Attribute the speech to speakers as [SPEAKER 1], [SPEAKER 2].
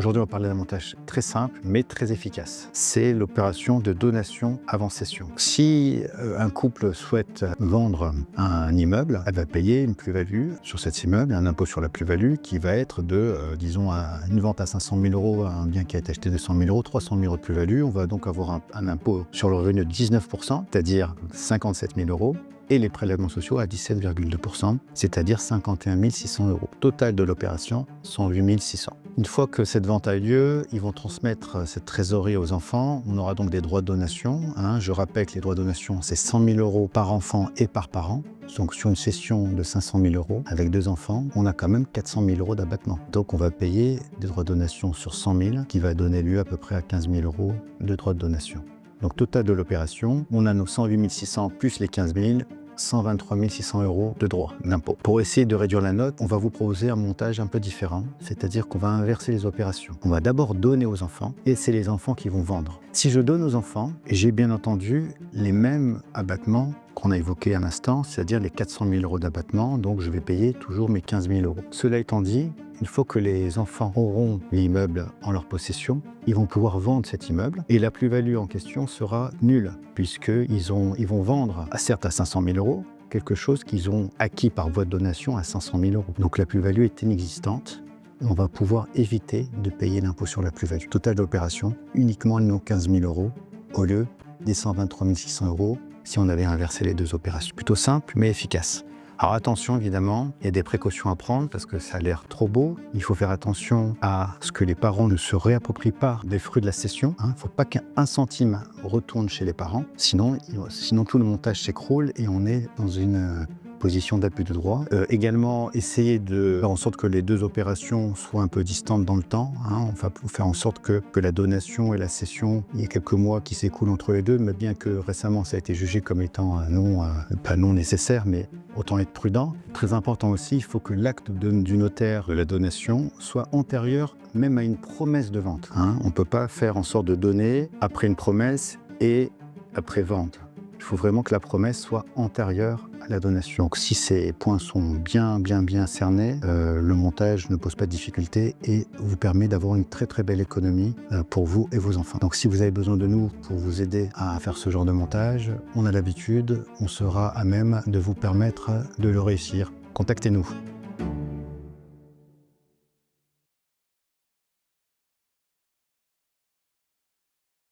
[SPEAKER 1] Aujourd'hui, on va parler d'un montage très simple, mais très efficace. C'est l'opération de donation avant cession. Si un couple souhaite vendre un immeuble, elle va payer une plus-value sur cet immeuble, un impôt sur la plus-value qui va être de, disons, une vente à 500 000 €, un bien qui a été acheté 200 000 €, 300 000 € de plus-value. On va donc avoir un impôt sur le revenu de 19%, c'est-à-dire 57 000 €. Et les prélèvements sociaux à 17,2%, c'est-à-dire 51 600 €. Total de l'opération, 108 600. Une fois que cette vente a eu lieu, ils vont transmettre cette trésorerie aux enfants. On aura donc des droits de donation. Je rappelle que les droits de donation, c'est 100 000 € par enfant et par parent. Donc sur une cession de 500 000 € avec 2 enfants, on a quand même 400 000 € d'abattement. Donc on va payer des droits de donation sur 100 000, qui va donner lieu à peu près à 15 000 € de droits de donation. Donc total de l'opération, on a nos 108 600 plus les 15 000, 123 600 € de droits d'impôt. Pour essayer de réduire la note, on va vous proposer un montage un peu différent, c'est-à-dire qu'on va inverser les opérations. On va d'abord donner aux enfants et c'est les enfants qui vont vendre. Si je donne aux enfants, j'ai bien entendu les mêmes abattements qu'on a évoqués à l'instant, c'est-à-dire les 400 000 € d'abattement, donc je vais payer toujours mes 15 000 €. Cela étant dit, une fois que les enfants auront l'immeuble en leur possession, ils vont pouvoir vendre cet immeuble et la plus-value en question sera nulle puisqu'ils vont vendre, certes à 500 000 €, quelque chose qu'ils ont acquis par voie de donation à 500 000 €. Donc la plus-value est inexistante. On va pouvoir éviter de payer l'impôt sur la plus-value. Total d'opération, uniquement nos 15 000 € au lieu des 123 600 € si on avait inversé les deux opérations. Plutôt simple mais efficace. Alors attention évidemment, il y a des précautions à prendre parce que ça a l'air trop beau. Il faut faire attention à ce que les parents ne se réapproprient pas des fruits de la cession. Il ne faut pas qu'un centime retourne chez les parents, sinon tout le montage s'écroule et on est dans une position d'abus de droit. Également, essayer de faire en sorte que les deux opérations soient un peu distantes dans le temps. On va faire en sorte que la donation et la cession, il y a quelques mois qui s'écoulent entre les deux, mais bien que récemment ça a été jugé comme étant pas non nécessaire, mais autant être prudent. Très important aussi, il faut que l'acte du notaire de la donation soit antérieur même à une promesse de vente. On ne peut pas faire en sorte de donner après une promesse et après vente. Il faut vraiment que la promesse soit antérieure à la donation. Donc si ces points sont bien cernés, le montage ne pose pas de difficulté et vous permet d'avoir une très belle économie pour vous et vos enfants. Donc si vous avez besoin de nous pour vous aider à faire ce genre de montage, on a l'habitude, on sera à même de vous permettre de le réussir. Contactez-nous.